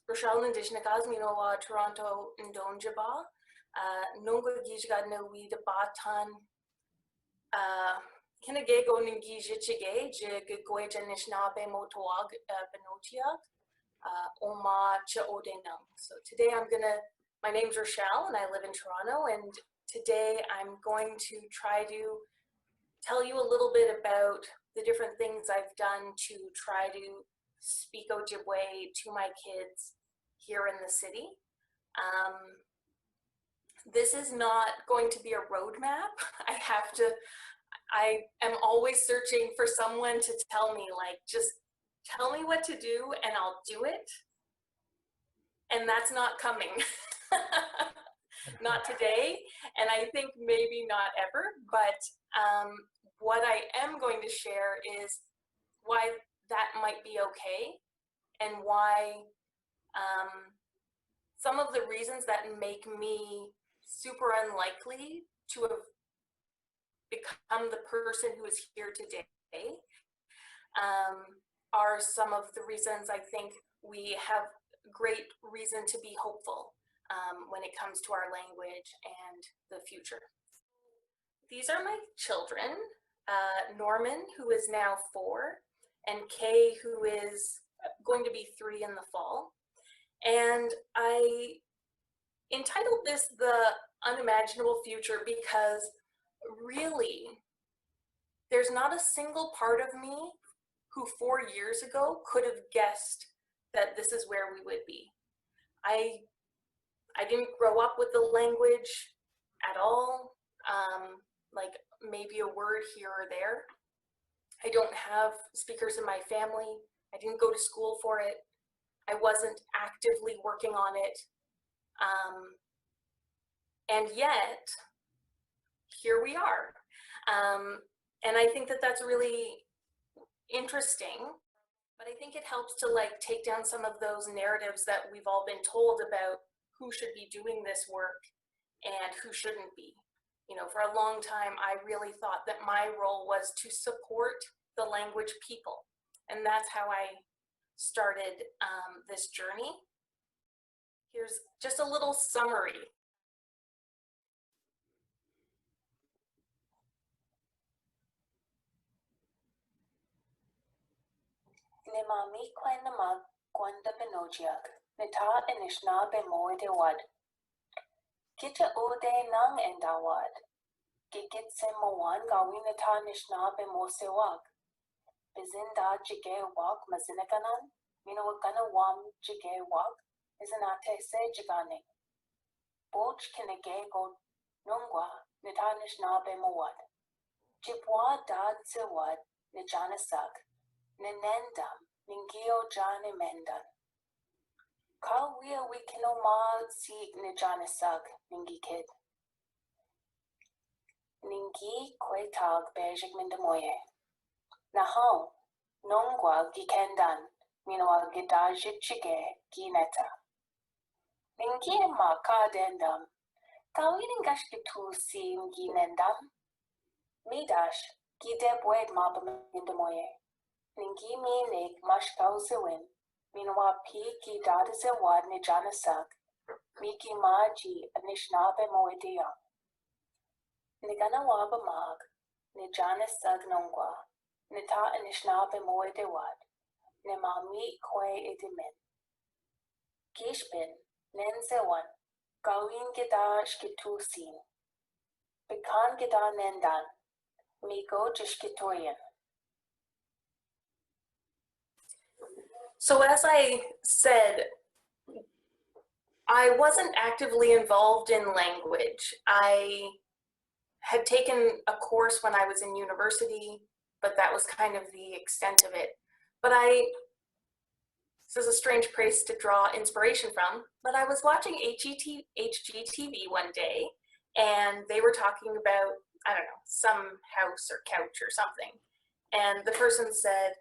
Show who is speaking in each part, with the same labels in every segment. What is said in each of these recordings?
Speaker 1: Rochelle Indignakas Toronto Indonjaba, Nunga Gijgadna Widabatan, Kinagego Ningijichige, Jiggoja Anishinaabemoan Omaa Gidakiiminaang. So today my name's Rochelle and I live in Toronto, and today I'm going to try to tell you a little bit about the different things I've done to try to speak Ojibwe to my kids here in the city. This is not going to be a roadmap. I am always searching for someone to tell me, like, just tell me what to do and I'll do it. And that's not coming. Not today, and I think maybe not ever, but what I am going to share is why that might be okay, and why some of the reasons that make me super unlikely to have become the person who is here today are some of the reasons I think we have great reason to be hopeful when it comes to our language and the future. These are my children, Norman, who is now 4, and Kay, who is going to be 3 in the fall. And I entitled this The Unimaginable Future because really, there's not a single part of me who 4 years ago could have guessed that this is where we would be. I didn't grow up with the language at all, like maybe a word here or there. I don't have speakers in my family. I didn't go to school for it. I wasn't actively working on it. And yet, here we are. And I think that that's really interesting, but I think it helps to like take down some of those narratives that we've all been told about who should be doing this work and who shouldn't be. You know, for a long time, I really thought that my role was to support the language people. And that's how I started this journey. Here's just a little summary. Nemami Kwanama Gwanda Benojiak, Neta Anishinaabemoan. Kita Ode Nang Endawad. Gigit Semoan Gawinata Anishinaabemoan. Bizinda Jige Wak Mazinakanan, Minawagana Wam Jige Wak, Isanate Se Jigane. Boch Kinegego Nungwa, Neta Anishinaabemoan. Jibwa Dad Sewad, Nijanasak. Nenendam, Ningio Jani Mendan. Kawia Wikinoma Sieg Nijanasag, Ningi Kid. Ningi Kwetag Bejig Mindamoye. Nahau, Nongwa Gikendan, Minoa Gidajit Chige, Gineta. Ningi Ma Kadendam, Kawin Gashkitu Sim Ginendam. Midash, Gidebwed Maba Mindamoye. Ningi Minig Mashkau Sewin, Minwa Piki Dadasewad Nijanasak, Miki Maji Anishinaabemoan. Nigana Waba Mag, Nijanasag Nongwa, Nita Anishinaabemoan, Nemami Kwe Edimin. Gishbin, Nensewan, Gawin Gida Shkitusin, Bikan Gida Nendan, Migo Jishkitoyan. So as I said, I wasn't actively involved in language. I had taken a course when I was in university, but that was kind of the extent of it. But this is a strange place to draw inspiration from, but I was watching HGTV one day, and they were talking about, I don't know, some house or couch or something. And the person said,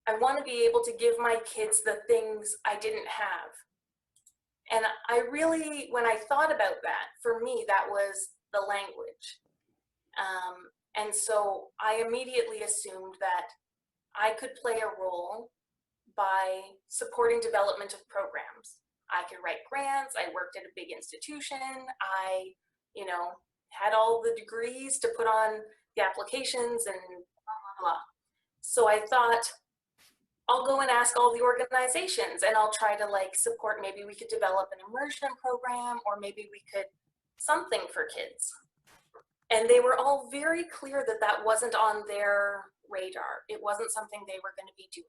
Speaker 1: I want to be able to give my kids the things I didn't have. And I really, when I thought about that, for me, that was the language. And so I immediately assumed that I could play a role by supporting development of programs. I could write grants, I worked at a big institution, I, you know, had all the degrees to put on the applications and blah, blah, blah. So I thought, I'll go and ask all the organizations and I'll try to like support, maybe we could develop an immersion program, or maybe we could something for kids. And they were all very clear that that wasn't on their radar. It wasn't something they were going to be doing.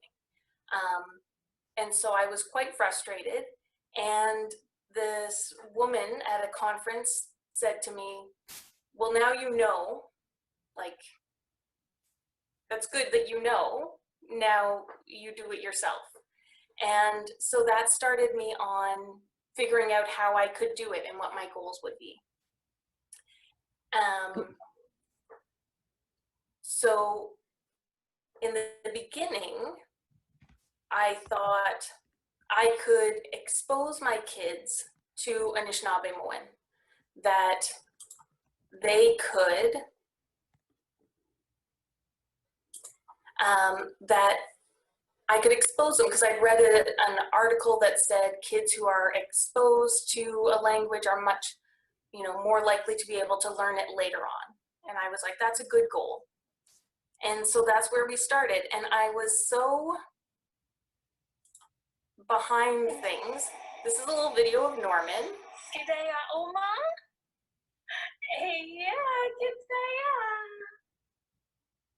Speaker 1: And so I was quite frustrated. And this woman at a conference said to me, well, now you know, like, that's good that you know, now you do it yourself. And so that started me on figuring out how I could do it and what my goals would be. So in the beginning, I thought I could expose my kids to Anishinaabemoan, that they could, that I could expose them, because I'd read an article that said kids who are exposed to a language are much, you know, more likely to be able to learn it later on. And I was like, that's a good goal. And so that's where we started. And I was so behind things. This is a little video of Norman.
Speaker 2: Gidakiiminaang Omaa.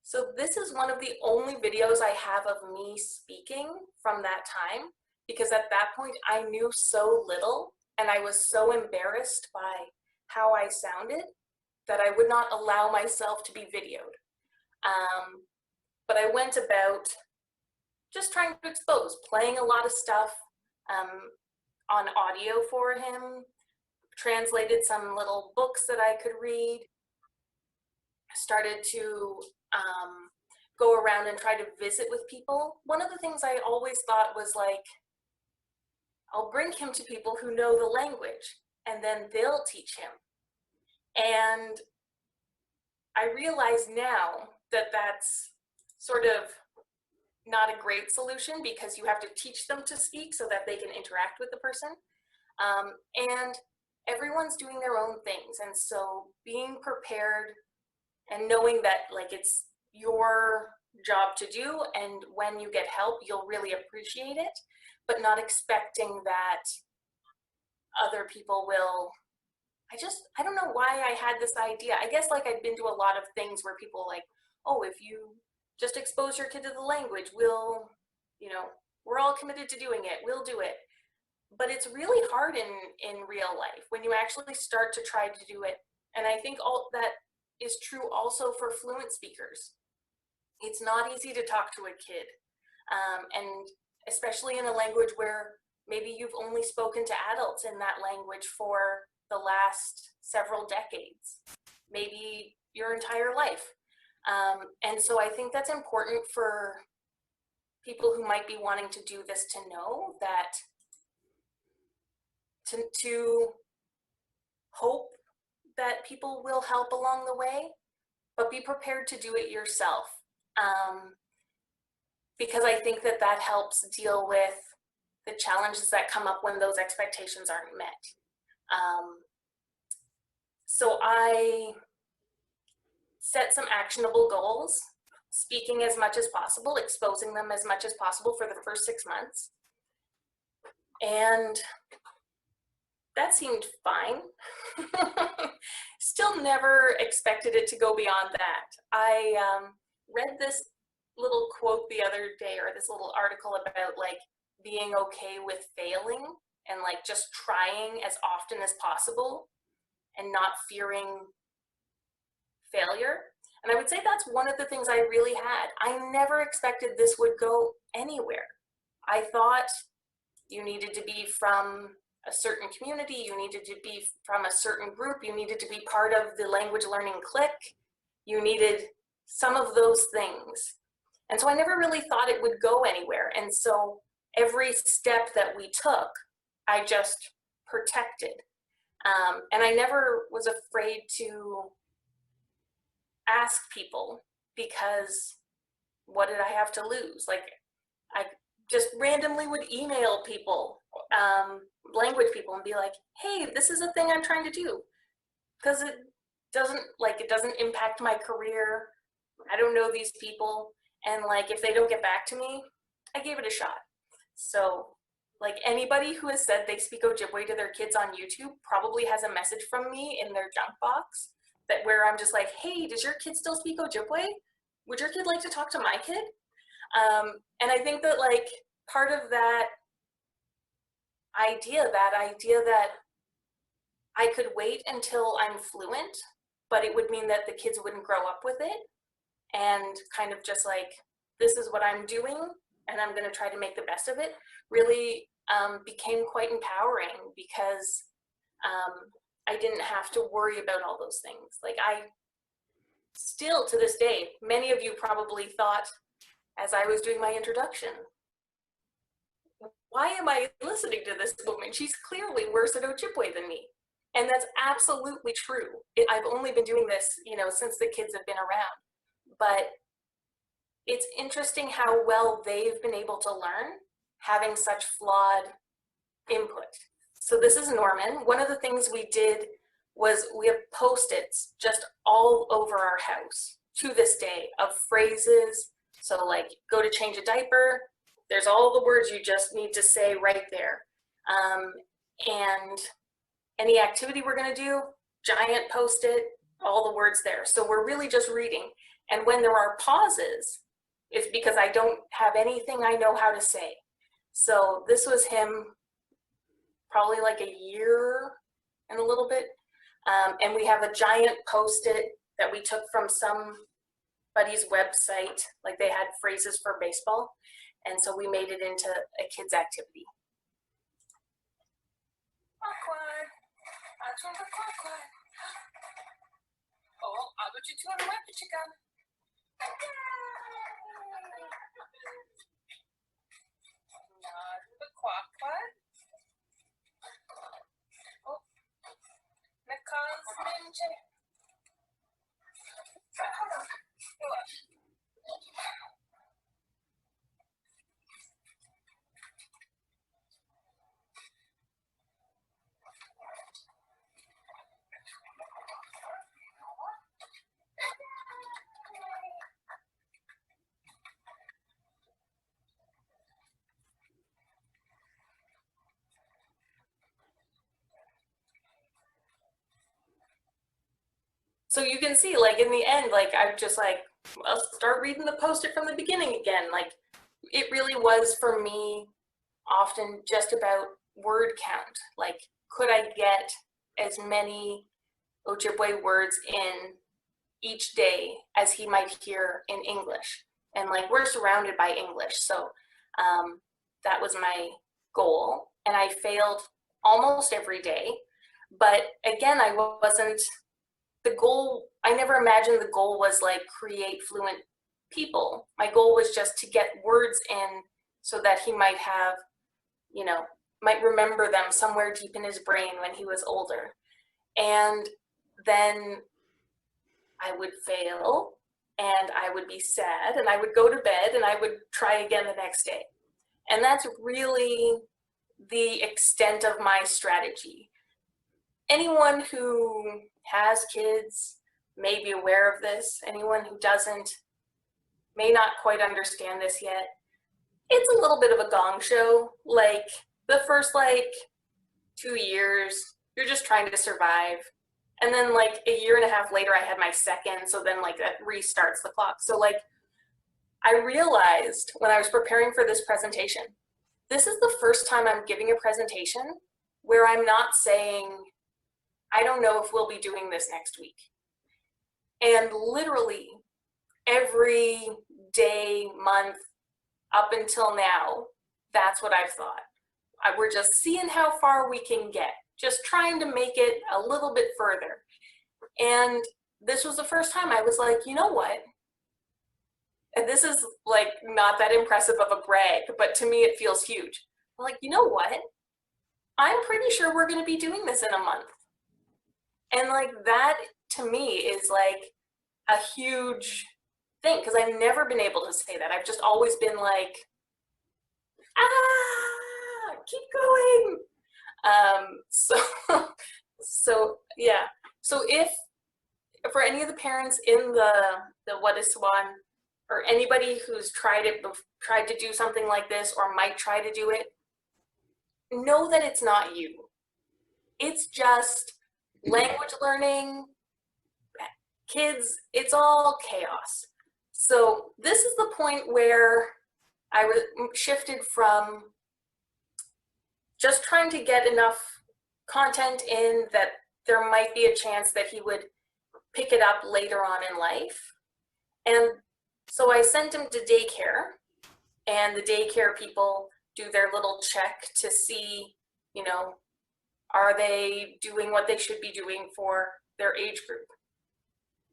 Speaker 1: So this is one of the only videos I have of me speaking from that time, because at that point I knew so little and I was so embarrassed by how I sounded that I would not allow myself to be videoed. But I went about just trying to expose, playing a lot of stuff on audio for him, translated some little books that I could read, started to go around and try to visit with people. One of the things I always thought was like, I'll bring him to people who know the language and then they'll teach him. And I realize now that that's sort of not a great solution, because you have to teach them to speak so that they can interact with the person. And everyone's doing their own things. And so being prepared and knowing that like it's your job to do, and when you get help, you'll really appreciate it, but not expecting that other people will. I don't know why I had this idea. I guess like I'd been to a lot of things where people like, oh, if you just expose your kid to the language, we'll, you know, we're all committed to doing it, we'll do it. But it's really hard in real life when you actually start to try to do it. And I think all that is true also for fluent speakers. It's not easy to talk to a kid, and especially in a language where maybe you've only spoken to adults in that language for the last several decades, maybe your entire life. And so I think that's important for people who might be wanting to do this to know that to hope that people will help along the way, but be prepared to do it yourself. Because I think that that helps deal with the challenges that come up when those expectations aren't met. So I set some actionable goals, speaking as much as possible, exposing them as much as possible for the first 6 months. And that seemed fine. Still never expected it to go beyond that. I read this little quote the other day, or this little article about like being okay with failing and like just trying as often as possible and not fearing failure. And I would say that's one of the things I really had. I never expected this would go anywhere. I thought you needed to be from a certain community, you needed to be from a certain group, you needed to be part of the language learning clique, you needed some of those things. And so I never really thought it would go anywhere. And so every step that we took, I just protected. And I never was afraid to ask people, because what did I have to lose? Like, just randomly would email people, language people, and be like, hey, this is a thing I'm trying to do. Because it doesn't impact my career. I don't know these people. And like, if they don't get back to me, I gave it a shot. So like anybody who has said they speak Ojibwe to their kids on YouTube probably has a message from me in their junk box that where I'm just like, hey, does your kid still speak Ojibwe? Would your kid like to talk to my kid? And I think that like part of that idea that I could wait until I'm fluent, but it would mean that the kids wouldn't grow up with it, and kind of just like, this is what I'm doing and I'm going to try to make the best of it, really became quite empowering, because I didn't have to worry about all those things. Like, I still to this day, many of you probably thought as I was doing my introduction, why am I listening to this woman? She's clearly worse at Ojibwe than me. And that's absolutely true. I've only been doing this, since the kids have been around. But it's interesting how well they've been able to learn having such flawed input. So this is Norman. One of the things we did was we have Post-its just all over our house to this day of phrases. So like, go to change a diaper, there's all the words you just need to say right there. And any activity we're gonna do, giant Post-it, all the words there. So we're really just reading. And when there are pauses, it's because I don't have anything I know how to say. So this was him probably like a year and a little bit. And we have a giant Post-it that we took from somebody's website, like they had phrases for baseball. And so we made it into a kid's activity. So you can see, like, in the end, like, I'm just like, I'll start reading the Post-it from the beginning again. Like, it really was for me often just about word count. Like, could I get as many Ojibwe words in each day as he might hear in English? And like, we're surrounded by English. So that was my goal. And I failed almost every day. But again, I wasn't, the goal, I never imagined the goal was like create fluent people. My goal was just to get words in so that he might have, might remember them somewhere deep in his brain when he was older. And then I would fail and I would be sad and I would go to bed and I would try again the next day. And that's really the extent of my strategy. Anyone who has kids may be aware of this. Anyone who doesn't may not quite understand this yet. It's a little bit of a gong show. Like, the first 2 years, you're just trying to survive. And then like a year and a half later, I had my second. So then like that restarts the clock. So like, I realized when I was preparing for this presentation, this is the first time I'm giving a presentation where I'm not saying, I don't know if we'll be doing this next week. And literally every day, month, up until now, that's what I've thought. We're just seeing how far we can get, just trying to make it a little bit further. And this was the first time I was like, you know what? And this is like not that impressive of a brag, but to me it feels huge. I'm like, you know what? I'm pretty sure we're going to be doing this in a month. And like, that to me is like a huge thing, because I've never been able to say that. I've just always been like, keep going. So, so yeah. So if for any of the parents in the Wadiswan, or anybody who's tried to do something like this or might try to do it, know that it's not you. It's just language learning, kids, it's all chaos. So this is the point where I was shifted from just trying to get enough content in that there might be a chance that he would pick it up later on in life. And so I sent him to daycare, and the daycare people do their little check to see, you know, are they doing what they should be doing for their age group?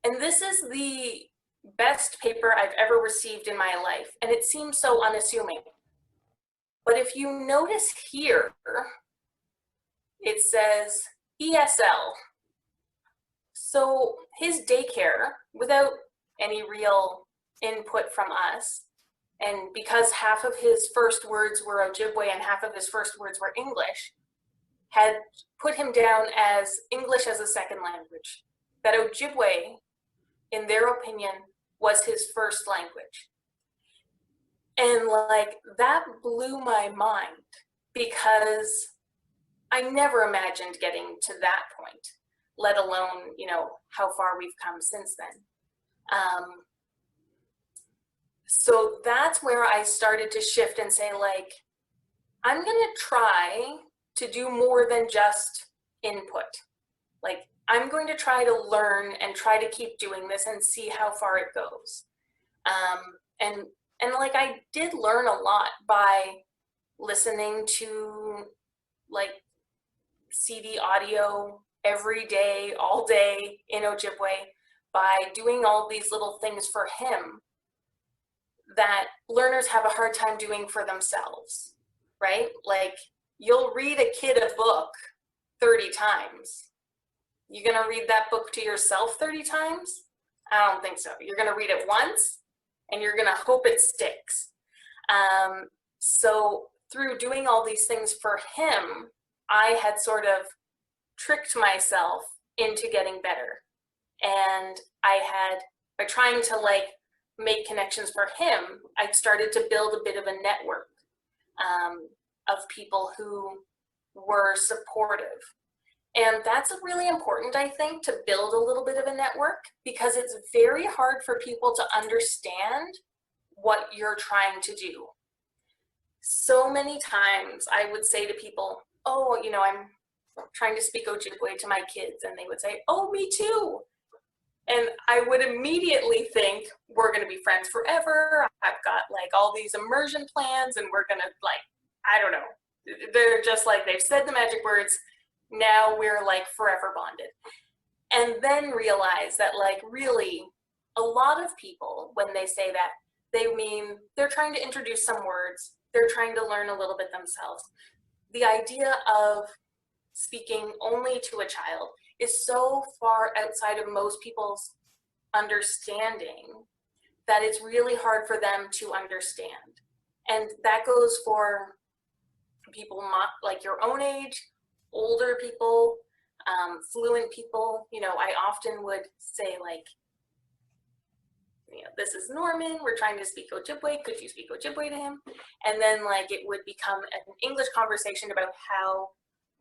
Speaker 1: And this is the best paper I've ever received in my life, and it seems so unassuming. But if you notice here, it says ESL. So his daycare, without any real input from us, and because half of his first words were Ojibwe and half of his first words were English, had put him down as English as a second language. That Ojibwe, in their opinion, was his first language. And like, that blew my mind, because I never imagined getting to that point, let alone, you know, how far we've come since then. So that's where I started to shift and say, like, I'm gonna try to do more than just input. Like, I'm going to try to learn and try to keep doing this and see how far it goes. And like, I did learn a lot by listening to like CD audio every day, all day in Ojibwe, by doing all these little things for him that learners have a hard time doing for themselves, right? Like, you'll read a kid a book 30 times. You gonna read that book to yourself 30 times? I don't think so. You're gonna read it once and you're gonna hope it sticks. So through doing all these things for him, I had sort of tricked myself into getting better. And I had, by trying to like make connections for him, I started to build a bit of a network of people who were supportive. And that's really important, I think, to build a little bit of a network, because it's very hard for people to understand what you're trying to do. So many times I would say to people, oh, you know, I'm trying to speak Ojibwe to my kids, and they would say, oh, me too. And I would immediately think, we're gonna be friends forever. I've got like all these immersion plans, and we're gonna like, I don't know. They're just like, they've said the magic words, now we're like forever bonded. And then realize that like, really, a lot of people, when they say that, they mean they're trying to introduce some words, they're trying to learn a little bit themselves. The idea of speaking only to a child is so far outside of most people's understanding that it's really hard for them to understand. And that goes for people like your own age, older people, fluent people. You know, I often would say like, you know, this is Norman, we're trying to speak Ojibwe, could you speak Ojibwe to him? And then like, it would become an English conversation about how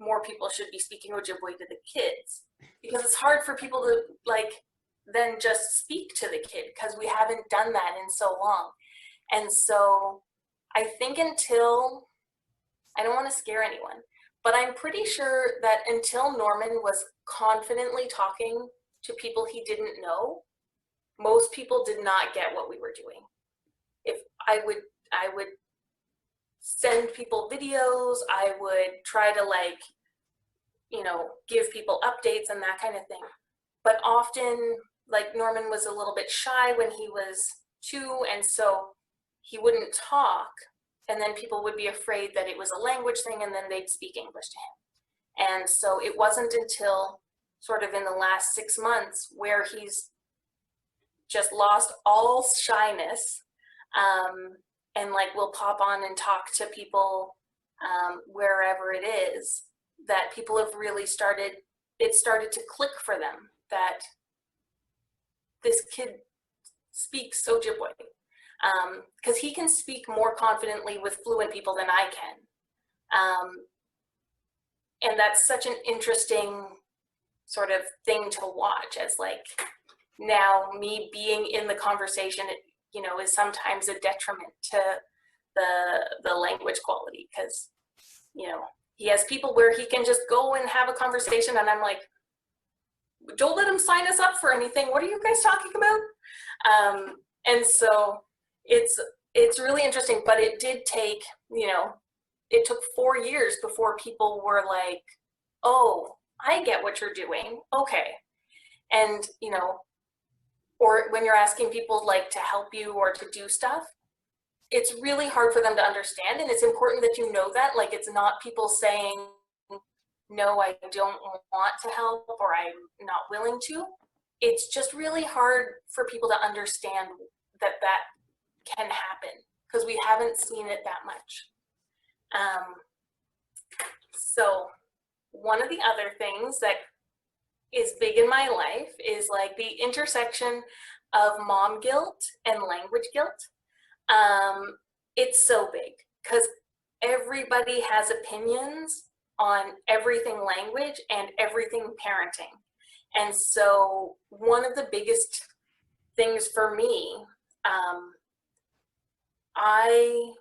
Speaker 1: more people should be speaking Ojibwe to the kids, because it's hard for people to like then just speak to the kid, because we haven't done that in so long. And so I think until, I don't want to scare anyone, but I'm pretty sure that until Norman was confidently talking to people he didn't know, most people did not get what we were doing. If I would send people videos, I would try to like, you know, give people updates and that kind of thing. But often, like, Norman was a little bit shy when he was 2, and so he wouldn't talk, and then people would be afraid that it was a language thing, and then they'd speak English to him. And so it wasn't until sort of in the last 6 months where he's just lost all shyness, and like will pop on and talk to people wherever it is, that people have really started to click for them that this kid speaks Ojibwe, because he can speak more confidently with fluent people than I can. And that's such an interesting sort of thing to watch, as like now me being in the conversation, you know, is sometimes a detriment to the language quality, because, you know, he has people where he can just go and have a conversation and I'm like, don't let him sign us up for anything. What are you guys talking about? And so it's really interesting, but it did take, you know, it took 4 years before people were like, oh, I get what you're doing. Okay. And, you know, or when you're asking people like to help you or to do stuff, it's really hard for them to understand. And it's important that you know that, like, it's not people saying, no, I don't want to help, or I'm not willing to. It's just really hard for people to understand that that can happen, because we haven't seen it that much. So one of the other things that is big in my life is like the intersection of mom guilt and language guilt. It's so big because everybody has opinions on everything language and everything parenting. And so one of the biggest things for me, I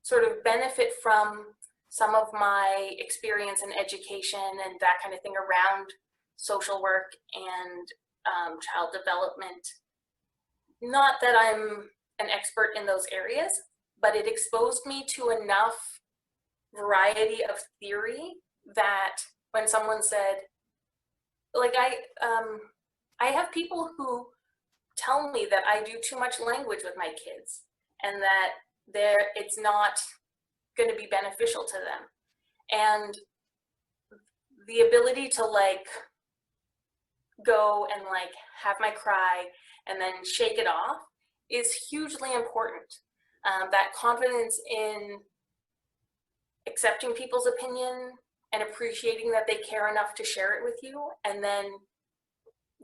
Speaker 1: sort of benefit from some of my experience in education and that kind of thing around social work and child development. Not that I'm an expert in those areas, but it exposed me to enough variety of theory that when someone said, like, I have people who tell me that I do too much language with my kids and that it's not going to be beneficial to them. And the ability to like go and like have my cry and then shake it off is hugely important. That confidence in accepting people's opinion and appreciating that they care enough to share it with you, and then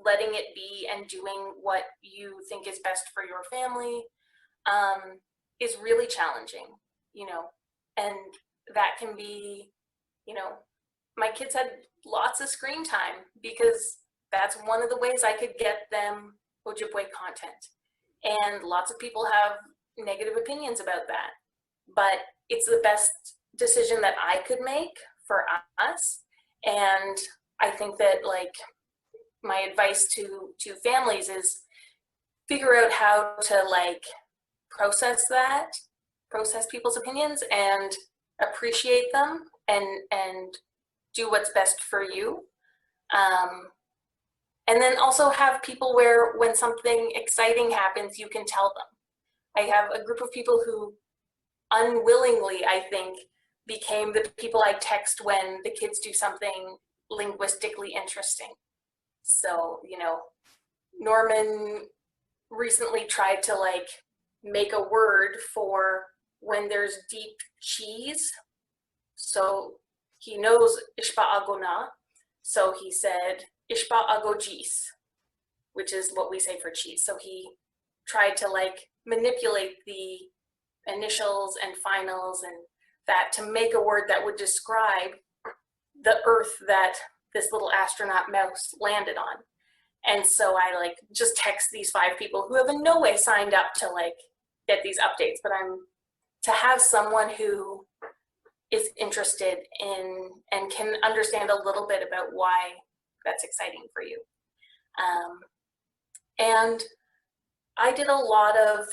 Speaker 1: letting it be and doing what you think is best for your family, is really challenging, you know. And that can be, you know, my kids had lots of screen time because that's one of the ways I could get them Ojibwe content. And lots of people have negative opinions about that. But it's the best decision that I could make for us. And I think that, like, my advice to families is figure out how to like process people's opinions and appreciate them and do what's best for you. And then also have people where when something exciting happens, you can tell them. I have a group of people who unwillingly, I think, became the people I text when the kids do something linguistically interesting. So, you know, Norman recently tried to like make a word for when there's deep cheese. So he knows Ishpa Agona. So he said Ishpa Agojis, which is what we say for cheese. So he tried to like manipulate the initials and finals and that to make a word that would describe the earth that this little astronaut mouse landed on. And so I like just text these 5 people who have in no way signed up to like get these updates, but to have someone who is interested in and can understand a little bit about why that's exciting for you. And I did a lot of,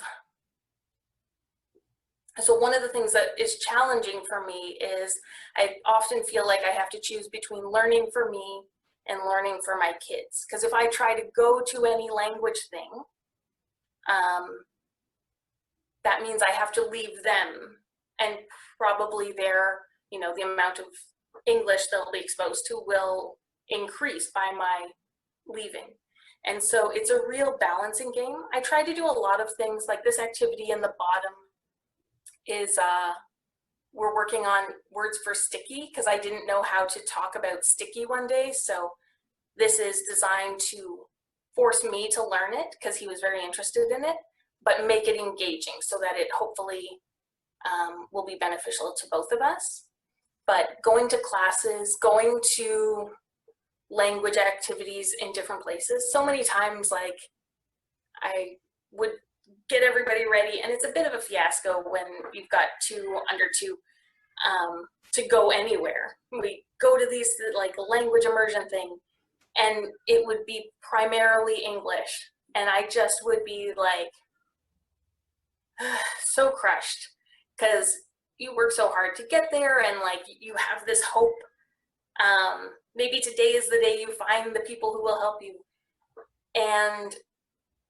Speaker 1: so one of the things that is challenging for me is I often feel like I have to choose between learning for me and learning for my kids. Because if I try to go to any language thing, that means I have to leave them, and probably their, you know, the amount of English they'll be exposed to will increase by my leaving. And so it's a real balancing game. I try to do a lot of things like this activity in the bottom is we're working on words for sticky, because I didn't know how to talk about sticky one day. So this is designed to force me to learn it, because he was very interested in it, but make it engaging so that it hopefully will be beneficial to both of us. But going to classes, going to language activities in different places, so many times, like, I would get everybody ready, and it's a bit of a fiasco when you've got two under two to go anywhere. We go to these like language immersion thing, and it would be primarily English, and I just would be like so crushed, because you work so hard to get there, and like you have this hope, maybe today is the day you find the people who will help you. And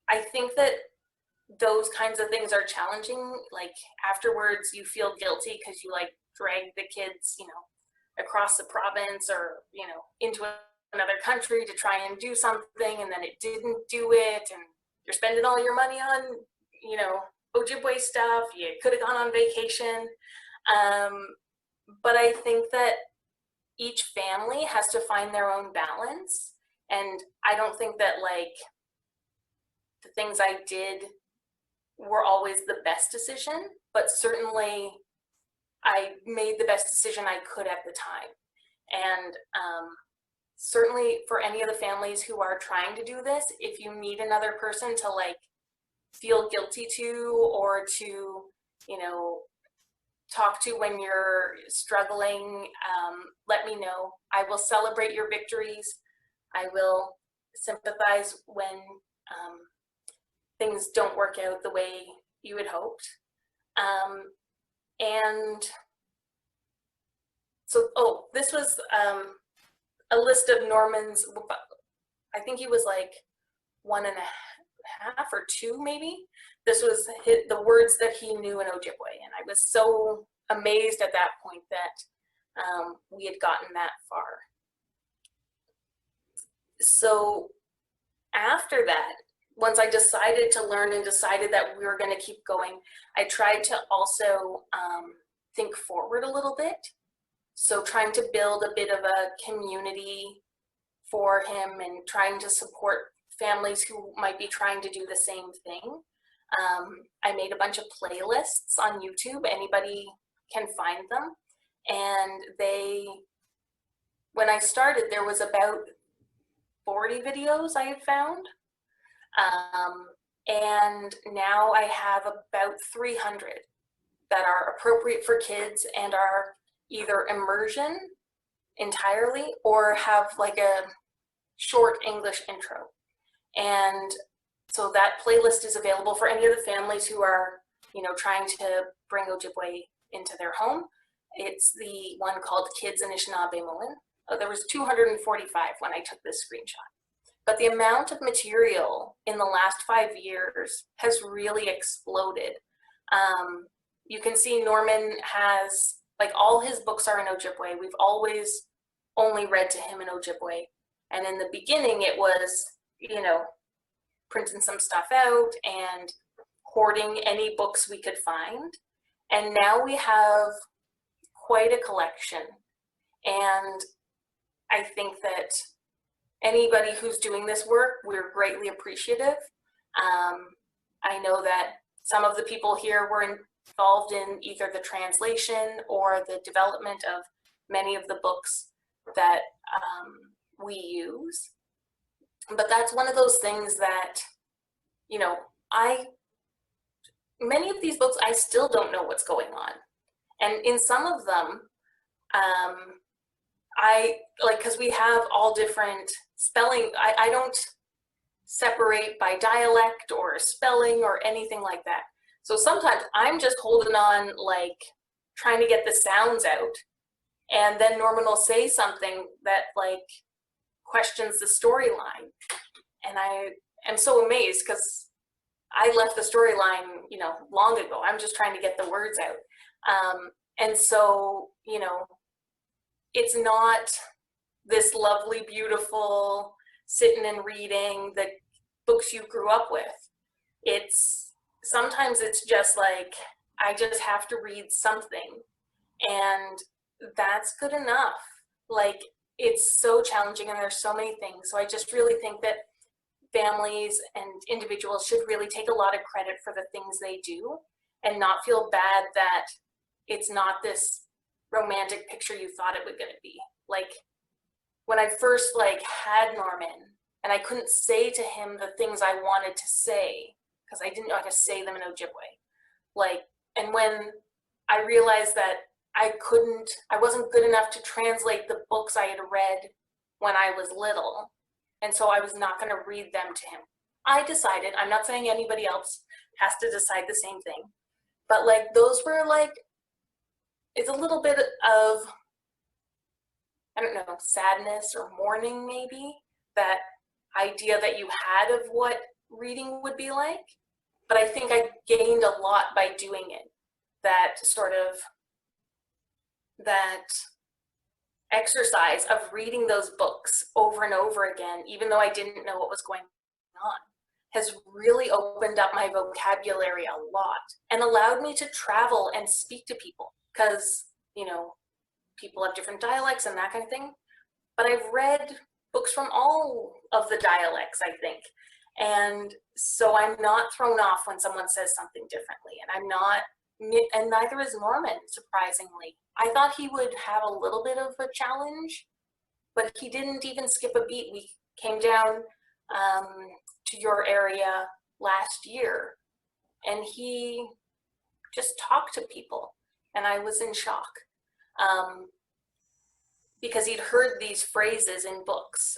Speaker 1: I think that those kinds of things are challenging. Like afterwards you feel guilty because you like drag the kids, you know, across the province or, you know, into another country to try and do something, and then it didn't do it, and you're spending all your money on, you know, Ojibwe stuff. You could have gone on vacation. But I think that each family has to find their own balance, and I don't think that like the things I did were always the best decision, but certainly I made the best decision I could at the time. And certainly for any of the families who are trying to do this, if you need another person to like feel guilty to, or to, you know, talk to when you're struggling, let me know. I will celebrate your victories. I will sympathize when things don't work out the way you had hoped. And so, oh, this was a list of Norman's, I think he was like 1.5 or 2 maybe. This was the words that he knew in Ojibwe, and I was so amazed at that point that we had gotten that far. So after that, once I decided to learn and decided that we were going to keep going, I tried to also think forward a little bit. So trying to build a bit of a community for him and trying to support families who might be trying to do the same thing. I made a bunch of playlists on YouTube. Anybody can find them. And when I started, there was about 40 videos I had found. And now I have about 300 that are appropriate for kids and are either immersion entirely or have like a short English intro. And so that playlist is available for any of the families who are, you know, trying to bring Ojibwe into their home. It's the one called Kids Anishinaabemoan. There was 245 when I took this screenshot. But the amount of material in the last 5 years has really exploded. You can see Norman has, like, all his books are in Ojibwe. We've always only read to him in Ojibwe. And in the beginning, it was, you know, printing some stuff out and hoarding any books we could find. And now we have quite a collection. And I think that anybody who's doing this work, we're greatly appreciative. I know that some of the people here were involved in either the translation or the development of many of the books that we use. But that's one of those things that, you know, many of these books, I still don't know what's going on. And in some of them, because we have all different spelling, I don't separate by dialect or spelling or anything like that. So sometimes I'm just holding on, like trying to get the sounds out, and then Norman will say something that like questions the storyline, and I am so amazed because I left the storyline, you know, long ago. I'm just trying to get the words out, and so, you know, it's not this lovely, beautiful sitting and reading the books you grew up with. Sometimes it's just like I just have to read something, and that's good enough. Like, it's so challenging and there's so many things. So I just really think that families and individuals should really take a lot of credit for the things they do and not feel bad that it's not this romantic picture you thought it was going to be. Like, when I first had Norman and I couldn't say to him the things I wanted to say because I didn't know how to say them in Ojibwe. And when I realized that I wasn't good enough to translate the books I had read when I was little, and so I was not going to read them to him. I decided, I'm not saying anybody else has to decide the same thing, but those were it's a little bit of, I don't know, sadness or mourning maybe, that idea that you had of what reading would be like. But I think I gained a lot by doing it. That exercise of reading those books over and over again, even though I didn't know what was going on, has really opened up my vocabulary a lot and allowed me to travel and speak to people, because, people have different dialects and that kind of thing. But I've read books from all of the dialects, I think. And so I'm not thrown off when someone says something differently, and neither is Norman, surprisingly. I thought he would have a little bit of a challenge, but he didn't even skip a beat. We came down to your area last year, and he just talked to people, and I was in shock because he'd heard these phrases in books.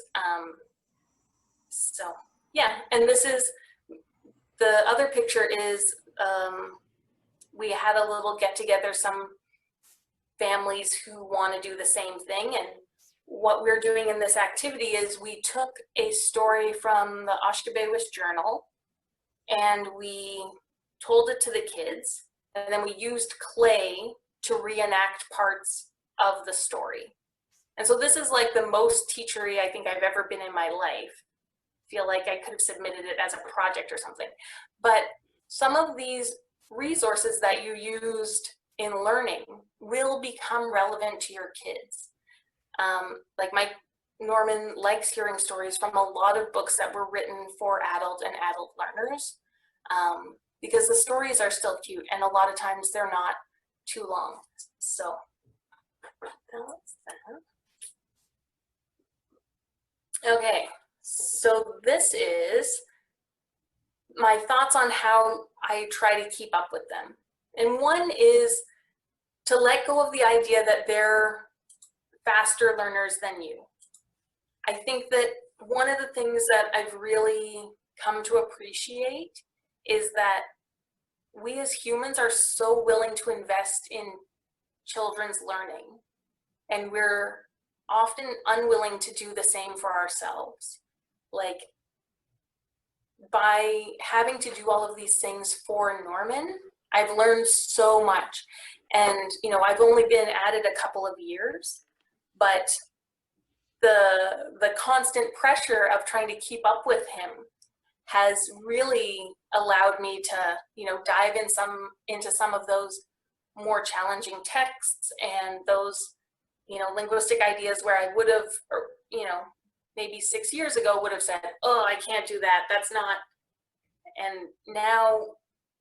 Speaker 1: So yeah, and this is, the other picture is, we had a little get together, some families who want to do the same thing. And what we're doing in this activity is we took a story from the Anishinaabemoan journal and we told it to the kids, and then we used clay to reenact parts of the story. And so this is the most teachery I think I've ever been in my life. I feel like I could have submitted it as a project or something. But some of these resources that you used in learning will become relevant to your kids. Norman likes hearing stories from a lot of books that were written for adult and adult learners, because the stories are still cute, and a lot of times they're not too long. So that's that. Okay, so this is my thoughts on how I try to keep up with them. And one is to let go of the idea that they're faster learners than you. I think that one of the things that I've really come to appreciate is that we as humans are so willing to invest in children's learning, and we're often unwilling to do the same for ourselves. By having to do all of these things for Norman, I've learned so much. And, I've only been at it a couple of years, but the constant pressure of trying to keep up with him has really allowed me to, dive into some of those more challenging texts and those, linguistic ideas where I would have, maybe 6 years ago would have said, oh, I can't do that, that's not. And now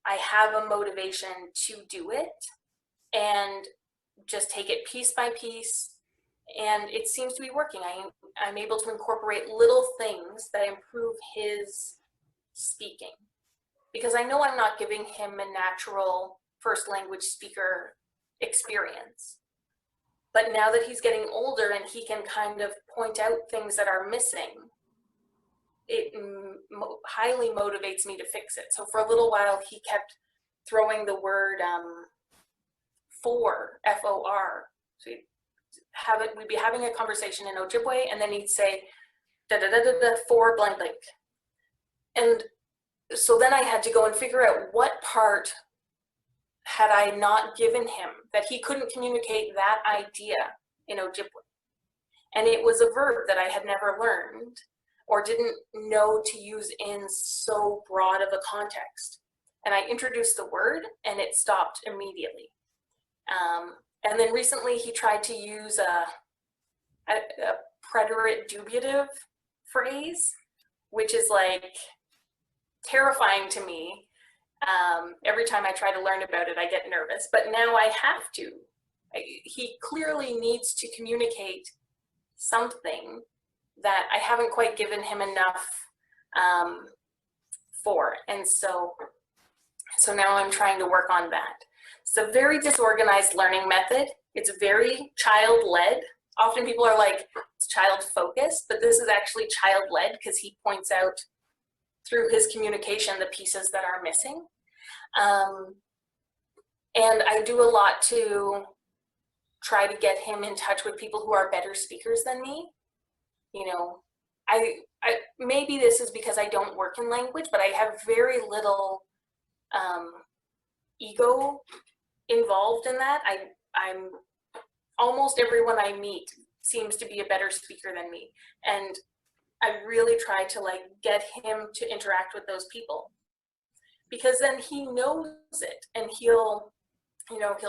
Speaker 1: I have a motivation to do it and just take it piece by piece. And it seems to be working. I'm able to incorporate little things that improve his speaking, because I know I'm not giving him a natural first language speaker experience. But now that he's getting older and he can kind of point out things that are missing, it highly motivates me to fix it. So for a little while, he kept throwing the word for, F-O-R. So we'd be having a conversation in Ojibwe, and then he'd say, da-da-da-da-da, for blank blank. And so then I had to go and figure out what part had I not given him that he couldn't communicate that idea in Ojibwe. And it was a verb that I had never learned or didn't know to use in so broad of a context. and I introduced the word and it stopped immediately. And then recently he tried to use a preterite dubitive phrase, which is like terrifying to me. Every time I try to learn about it, I get nervous, but now I have to. He clearly needs to communicate something that I haven't quite given him enough for. And so now I'm trying to work on that. It's a very disorganized learning method. It's very child-led. Often people are like, it's child-focused, but this is actually child-led because he points out through his communication the pieces that are missing. And I do a lot to try to get him in touch with people who are better speakers than me. You know, I maybe this is because I don't work in language, but I have very little ego involved in that. I'm almost everyone I meet seems to be a better speaker than me, and I really try to like get him to interact with those people, because then he knows it, and he'll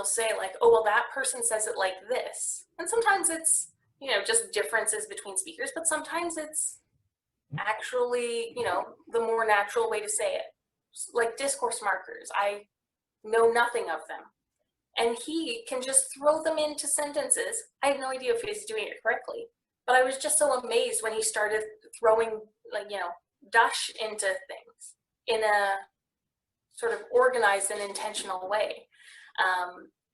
Speaker 1: say like, oh well, that person says it like this, and sometimes it's just differences between speakers, but sometimes it's actually the more natural way to say it, like discourse markers. I know nothing of them, and he can just throw them into sentences. I have no idea if he's doing it correctly, but I was just so amazed when he started throwing like dash into things in a sort of organized and intentional way.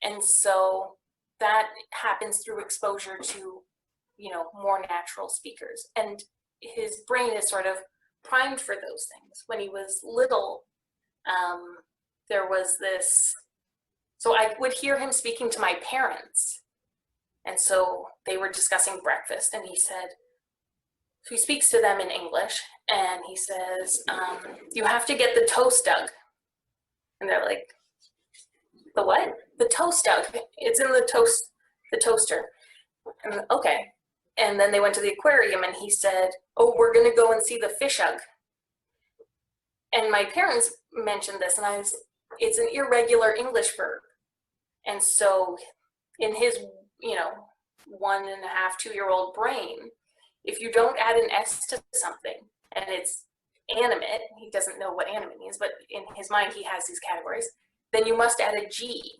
Speaker 1: And so that happens through exposure to more natural speakers, and his brain is sort of primed for those things. When he was little, there was this, so I would hear him speaking to my parents, and so they were discussing breakfast, and he said, so he speaks to them in English, and he says, you have to get the toast dug. And they're like, the what? The toast dug. It's in the toaster. And okay. And then they went to the aquarium, and he said, oh, we're gonna go and see the fish ug. And my parents mentioned this, and it's an irregular English verb. And so in his, 1.5, 2-year-old brain, if you don't add an S to something and it's animate, he doesn't know what animate means, but in his mind he has these categories, then you must add a G.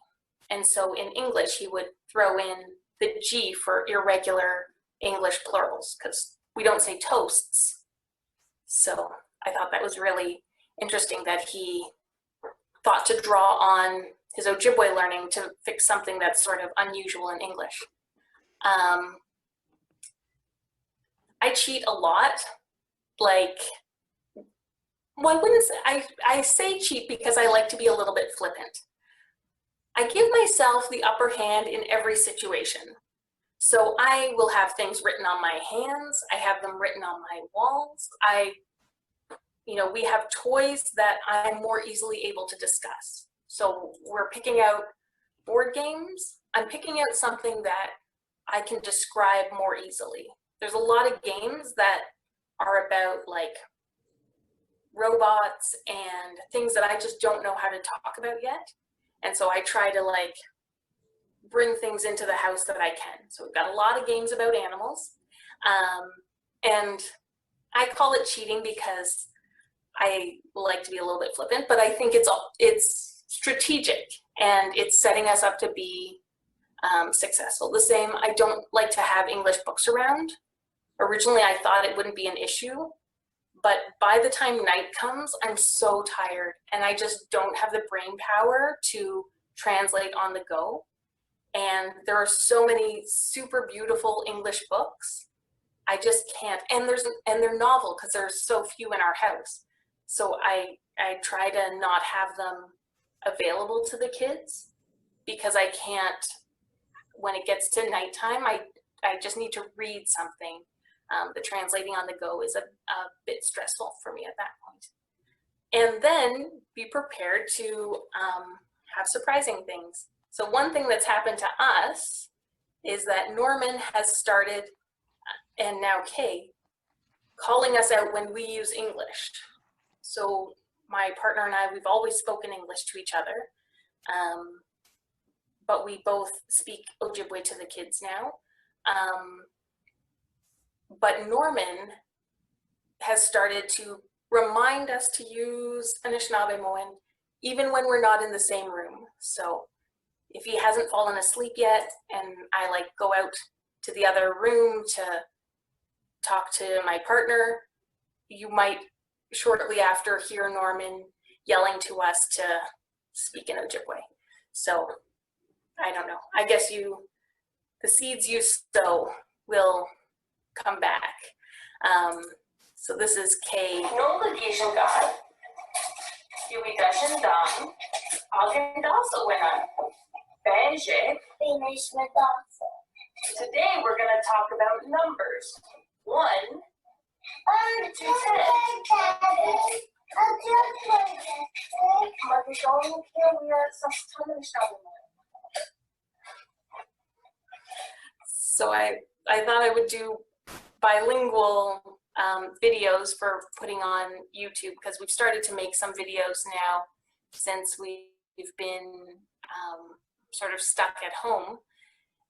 Speaker 1: And so in English he would throw in the G for irregular English plurals, because we don't say toasts. So I thought that was really interesting that he thought to draw on his Ojibwe learning to fix something that's sort of unusual in English. I cheat a lot. Like, well, I wouldn't say, I say cheat because I like to be a little bit flippant. I give myself the upper hand in every situation. So I will have things written on my hands. I have them written on my walls. We have toys that I'm more easily able to discuss. So we're picking out board games. I'm picking out something that I can describe more easily. There's a lot of games that are about like robots and things that I just don't know how to talk about yet. And so I try to like bring things into the house that I can. So we've got a lot of games about animals. And I call it cheating because I like to be a little bit flippant, but I think it's strategic, and it's setting us up to be successful. The same, I don't like to have English books around. Originally, I thought it wouldn't be an issue, but by the time night comes, I'm so tired, and I just don't have the brain power to translate on the go. And there are so many super beautiful English books. I just can't, and they're novel because there's so few in our house. So I try to not have them available to the kids, because I can't, when it gets to nighttime, I just need to read something. The translating on the go is a bit stressful for me at that point. And then be prepared to have surprising things. So one thing that's happened to us is that Norman has started, and now Kay, calling us out when we use English. So my partner and I, we've always spoken English to each other, but we both speak Ojibwe to the kids now. But Norman has started to remind us to use Anishinaabemoan even when we're not in the same room. So if he hasn't fallen asleep yet and I like go out to the other room to talk to my partner, you might shortly after hear Norman yelling to us to speak in Ojibwe. So I don't know. I guess the seeds you sow will come back. So this is Kay.
Speaker 2: No location guide. Ubication done. Agendasa winner. Beige. Today we're going to talk about numbers. 1 to 10.
Speaker 1: So I thought I would do bilingual videos for putting on YouTube, because we've started to make some videos now since we've been sort of stuck at home,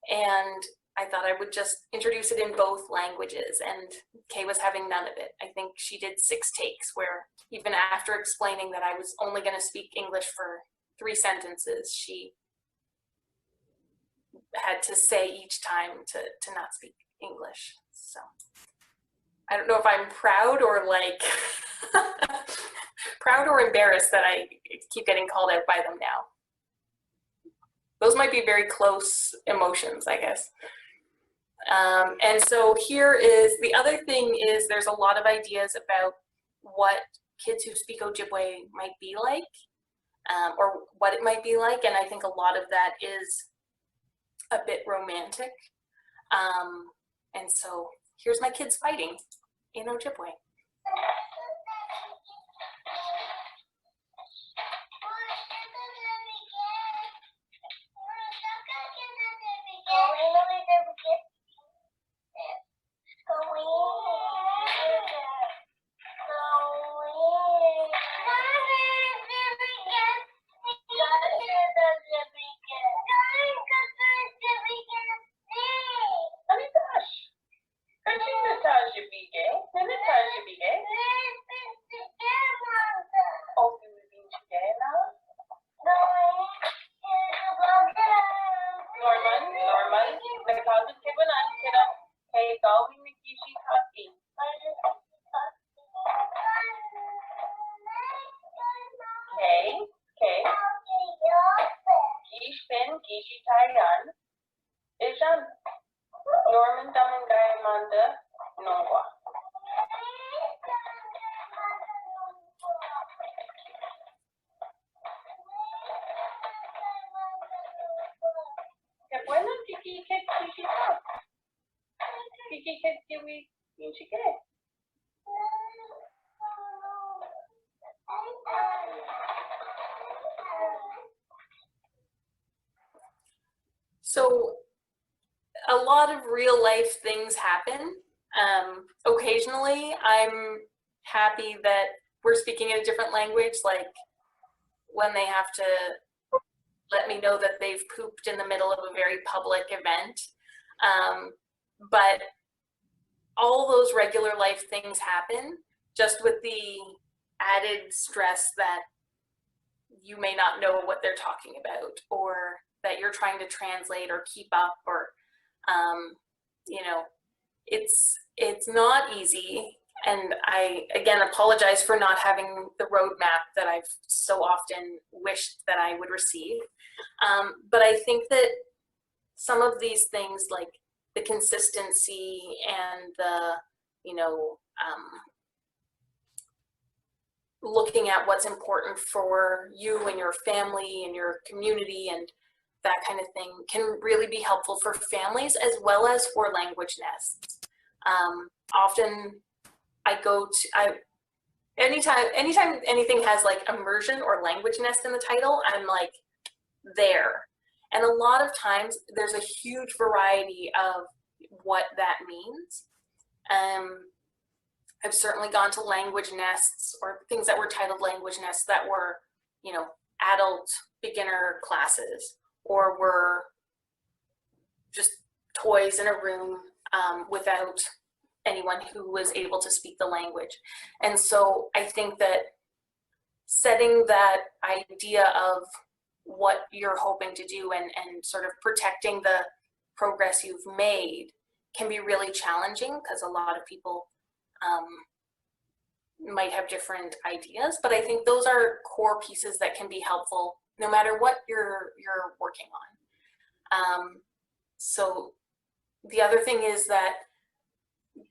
Speaker 1: and I thought I would just introduce it in both languages, and Kay was having none of it. I think she did 6 takes where even after explaining that I was only going to speak English for 3 sentences, she had to say each time to not speak English. So I don't know if I'm proud or like proud or embarrassed that I keep getting called out by them now. Those might be very close emotions, I guess. And so here is, the other thing is there's a lot of ideas about what kids who speak Ojibwe might be like, or what it might be like, and I think a lot of that is a bit romantic. And so here's my kids fighting in Ojibwe. So a lot of real life things happen. Occasionally, I'm happy that we're speaking in a different language, like when they have to let me know that they've pooped in the middle of a very public event. But all those regular life things happen, just with the added stress that you may not know what they're talking about, or that you're trying to translate or keep up, or you know, it's not easy. And I again apologize for not having the roadmap that I've so often wished that I would receive. But I think that some of these things, like the consistency and the, you know, looking at what's important for you and your family and your community and that kind of thing, can really be helpful for families as well as for language nests. Often anytime anything has like immersion or language nest in the title, I'm like there. And a lot of times there's a huge variety of what that means. I've certainly gone to language nests or things that were titled language nests that were, you know, adult beginner classes, or were just toys in a room without anyone who was able to speak the language. And so I think that setting that idea of what you're hoping to do and sort of protecting the progress you've made can be really challenging, because a lot of people might have different ideas, but I think those are core pieces that can be helpful no matter what you're working on. So the other thing is that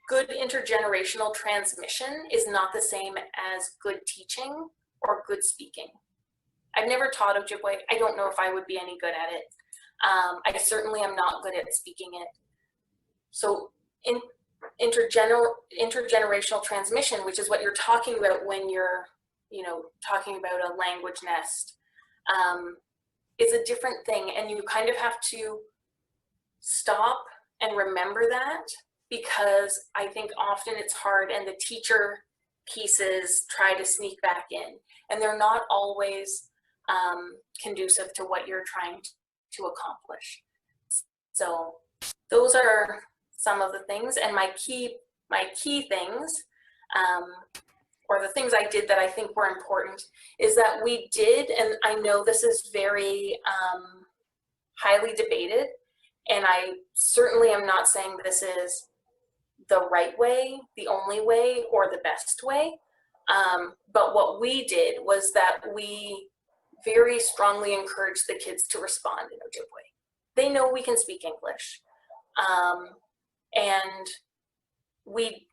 Speaker 1: good intergenerational transmission is not the same as good teaching or good speaking. I've never taught Ojibwe. I don't know if I would be any good at it. I certainly am not good at speaking it. So intergenerational transmission, which is what you're talking about when you're, you know, talking about a language nest, is a different thing. And you kind of have to stop and remember that, because I think often it's hard and the teacher pieces try to sneak back in, and they're not always conducive to what you're trying to accomplish. So those are some of the things, and my key things, or the things I did that I think were important, is that we did, and I know this is very highly debated, and I certainly am not saying this is the right way, the only way, or the best way. But what we did was that we very strongly encouraged the kids to respond in Ojibwe. They know we can speak English. And we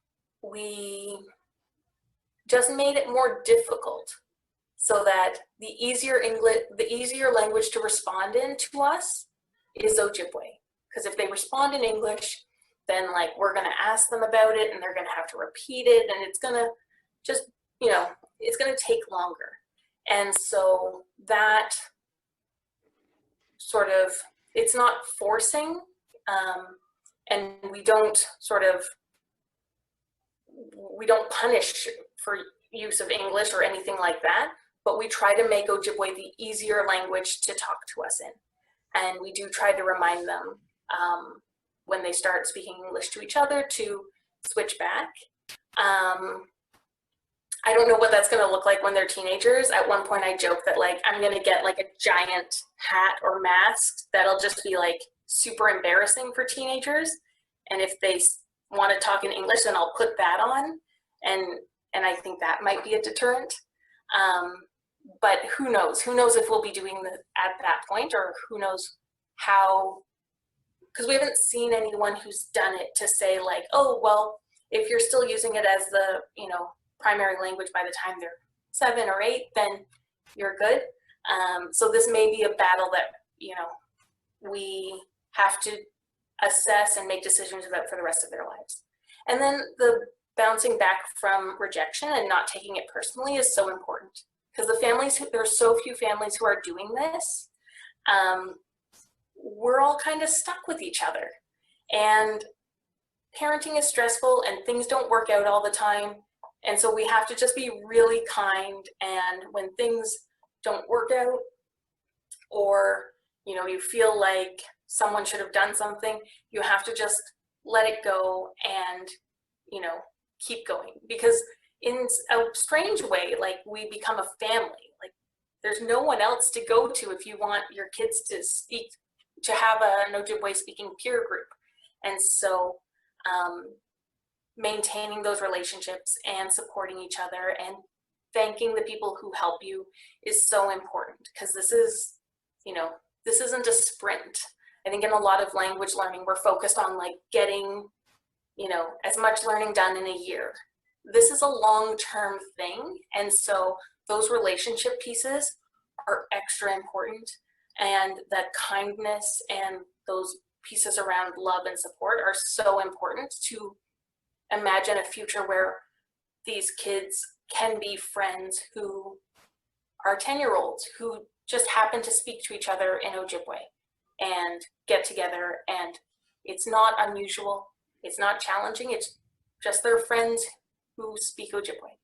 Speaker 1: just made it more difficult, so that the easier language to respond in to us is Ojibwe. Because if they respond in English, then like we're gonna ask them about it and they're gonna have to repeat it, and it's gonna just, you know, it's gonna take longer. And so that sort of, it's not forcing, and we don't punish for use of English or anything like that, but we try to make Ojibwe the easier language to talk to us in. And we do try to remind them when they start speaking English to each other to switch back. I don't know what that's gonna look like when they're teenagers. At one point I joked that like, I'm gonna get like a giant hat or mask that'll just be like super embarrassing for teenagers. And if they wanna talk in English, then I'll put that on. And I think that might be a deterrent. But who knows? Who knows if we'll be doing that at that point, or who knows how, because we haven't seen anyone who's done it to say like, oh, well, if you're still using it as the, you know, primary language by the time they're 7 or 8, then you're good. So this may be a battle that, you know, we have to assess and make decisions about for the rest of their lives. And then the bouncing back from rejection and not taking it personally is so important, because the families, there are so few families who are doing this. We're all kind of stuck with each other, and parenting is stressful and things don't work out all the time. And so we have to just be really kind, and when things don't work out, or, you know, you feel like someone should have done something, you have to just let it go and, you know, keep going. Because in a strange way, like, we become a family. Like, there's no one else to go to if you want your kids to speak, to have an Ojibwe speaking peer group. And so maintaining those relationships and supporting each other and thanking the people who help you is so important, because this is, you know, this isn't a sprint. I think in a lot of language learning, we're focused on like getting, you know, as much learning done in a year. This is a long-term thing. And so those relationship pieces are extra important, and that kindness and those pieces around love and support are so important to imagine a future where these kids can be friends who are 10-year-olds who just happen to speak to each other in Ojibwe and get together, and it's not unusual, it's not challenging, it's just their friends who speak Ojibwe.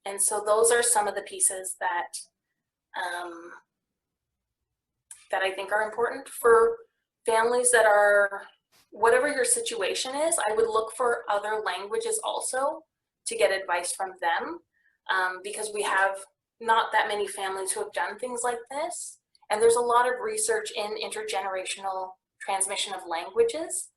Speaker 1: And so those are some of the pieces that that I think are important for families that are, whatever your situation is, I would look for other languages also to get advice from them, because we have not that many families who have done things like this. And there's a lot of research in intergenerational transmission of languages.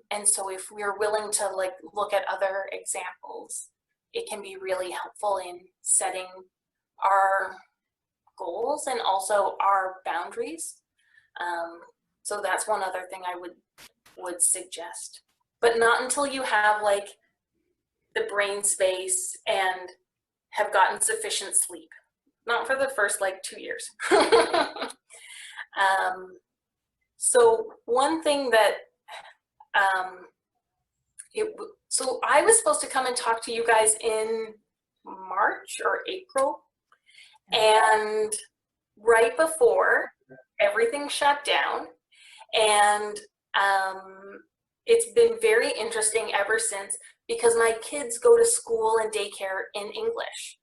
Speaker 1: And so if we're willing to like look at other examples, it can be really helpful in setting our goals and also our boundaries. So that's one other thing I would suggest, but not until you have like the brain space and have gotten sufficient sleep. Not for the first like 2 years. So one thing that, so I was supposed to come and talk to you guys in March or April, and right before everything shut down, and it's been very interesting ever since, because my kids go to school and daycare in English.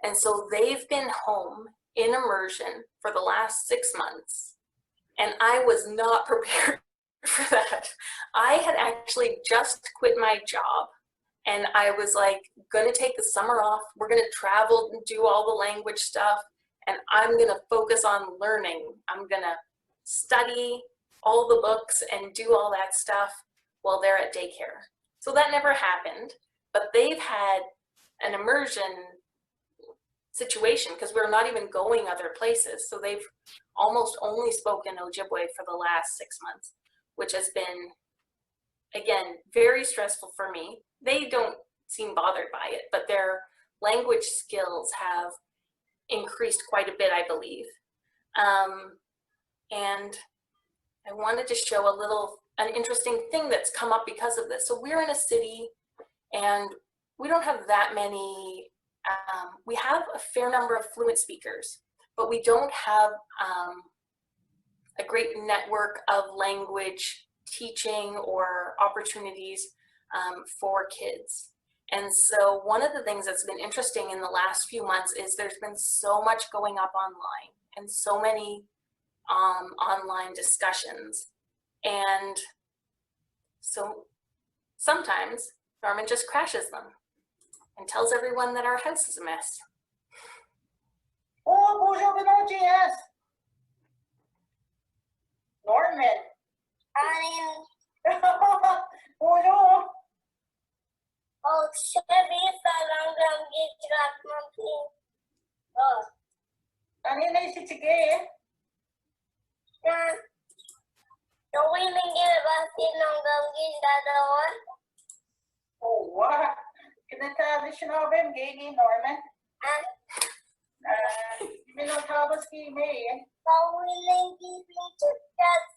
Speaker 1: And so they've been home in immersion for the last 6 months. And I was not prepared for that. I had actually just quit my job, and I was like, gonna take the summer off. We're gonna travel and do all the language stuff, and I'm gonna focus on learning. I'm gonna study all the books and do all that stuff while they're at daycare. So that never happened, but they've had an immersion situation because we're not even going other places. So they've almost only spoken Ojibwe for the last 6 months, which has been, again, very stressful for me. They don't seem bothered by it, but their language skills have increased quite a bit, I believe. And I wanted to show an interesting thing that's come up because of this. So we're in a city and we don't have that many, we have a fair number of fluent speakers, but we don't have a great network of language teaching or opportunities for kids. And so one of the things that's been interesting in the last few months is there's been so much going up online and so many online discussions. And so sometimes Norman just crashes them and tells everyone that our house is a mess.
Speaker 2: Oh, bonjour, yes. Norman. Bonjour.
Speaker 3: Oh, Chevy Salangram Gidakiiminaang. Oh.
Speaker 2: Anishinaabemoan again. Oh, what? Anishinaabemoan, Norman.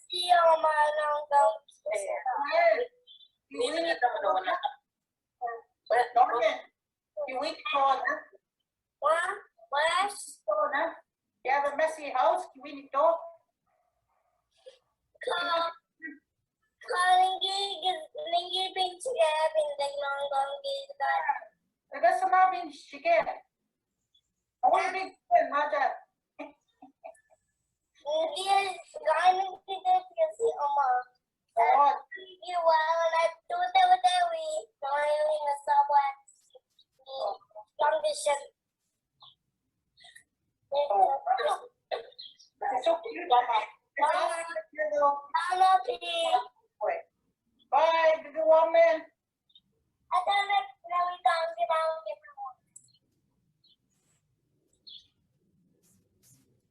Speaker 2: Ojibwemotaadidaa Omaa Norman, you weak corner.
Speaker 3: What?
Speaker 2: Corner. You have a messy house. You need to talk. That's not being chicken. I want to be good, not that. It's so cute. Bye, good woman.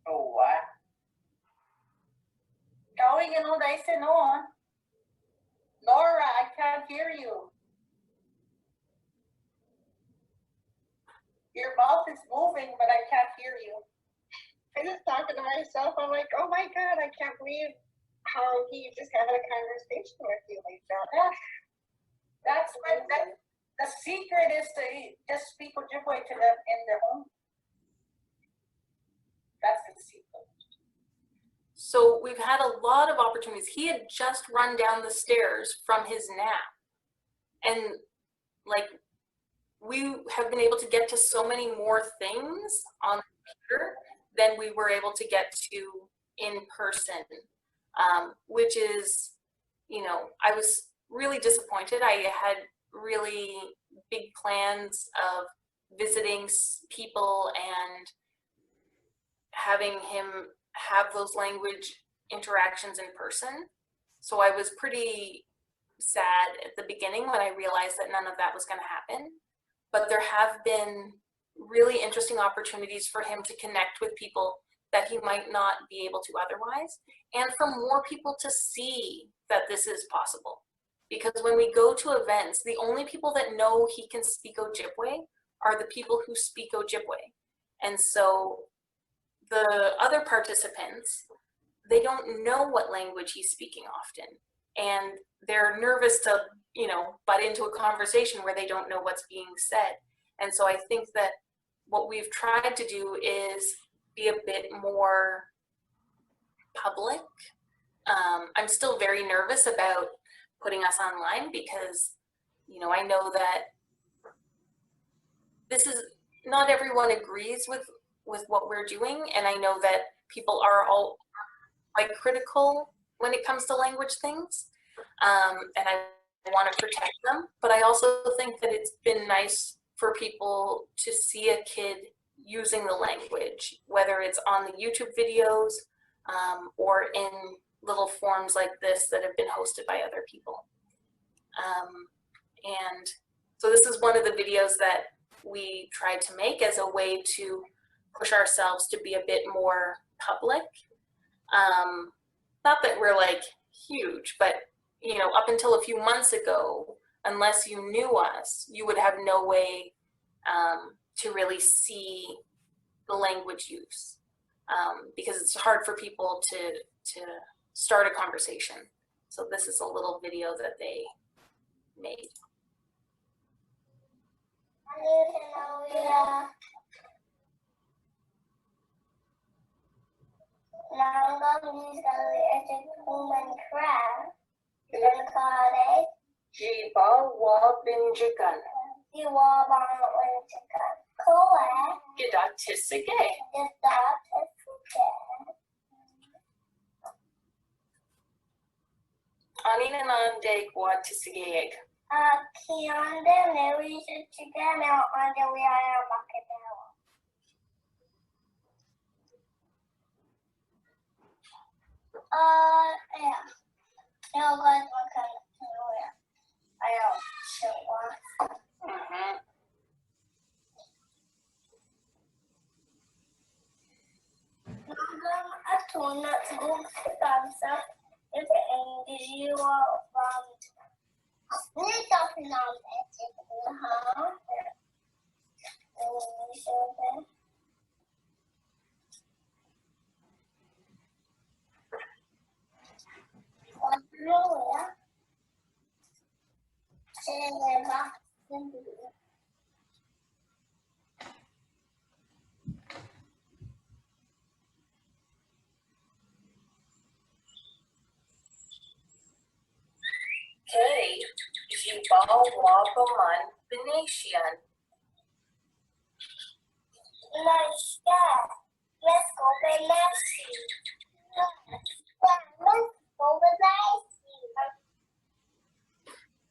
Speaker 2: Oh, what? Going in all nice and on. Laura, I can't hear you. Your mouth is moving, but I can't hear you.
Speaker 4: I just talking to myself. I'm like, oh my God, I can't believe how he just had a conversation with you like that.
Speaker 2: That's what the secret is, to just speak Ojibwe to them in their home. That's the secret.
Speaker 1: So we've had a lot of opportunities. He had just run down the stairs from his nap. And like we have been able to get to so many more things on the computer than we were able to get to in person, which is, you know, I was really disappointed. I had really big plans of visiting people and having him have those language interactions in person. So I was pretty sad at the beginning when I realized that none of that was going to happen. But there have been really interesting opportunities for him to connect with people that he might not be able to otherwise, and for more people to see that this is possible. Because when we go to events, the only people that know he can speak Ojibwe are the people who speak Ojibwe. And so the other participants, they don't know what language he's speaking often. And they're nervous to, you know, butt into a conversation where they don't know what's being said. And so I think that what we've tried to do is be a bit more public. I'm still very nervous about putting us online because, you know, I know that this is, not everyone agrees with what we're doing. And I know that people are all quite critical when it comes to language things. And I want to protect them. But I also think that it's been nice for people to see a kid using the language, whether it's on the YouTube videos or in little forums like this that have been hosted by other people. And so this is one of the videos that we tried to make as a way to push ourselves to be a bit more public. Not that we're like huge, but you know, up until a few months ago, unless you knew us, you would have no way to really see the language use, because it's hard for people to start a conversation. So this is a little video that they made. Anishinaabemoan Wadiswan. Ojibwemotaadidaa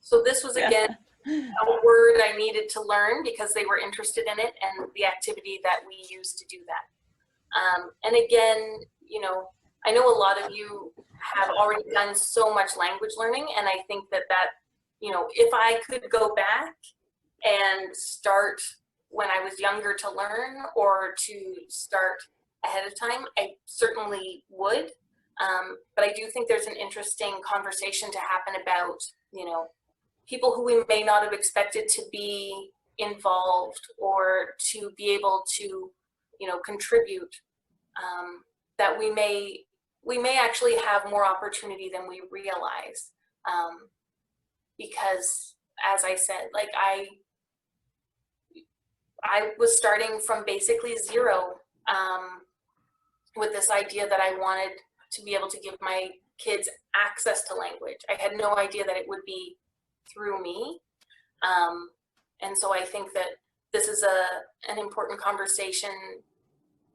Speaker 1: So this was again a word I needed to learn because they were interested in it and the activity that we used to do that. And again, you know, I know a lot of you have already done so much language learning, and I think that you know, if I could go back and start when I was younger to learn or to start ahead of time, I certainly would. But I do think there's an interesting conversation to happen about, you know, people who we may not have expected to be involved or to be able to, you know, contribute, that we may actually have more opportunity than we realize. Because as I said, like I was starting from basically zero with this idea that I wanted to be able to give my kids access to language. I had no idea that it would be through me. And so I think that this is an important conversation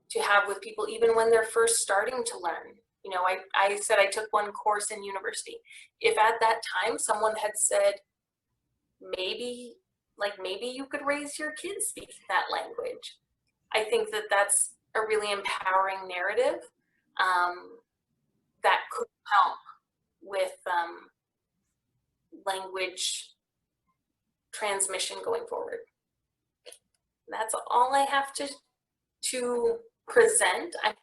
Speaker 1: to have with people, even when they're first starting to learn. You know, I said I took one course in university. If at that time someone had said, maybe you could raise your kids speaking that language, I think that that's a really empowering narrative that could help with language transmission going forward. That's all I have to present. I'm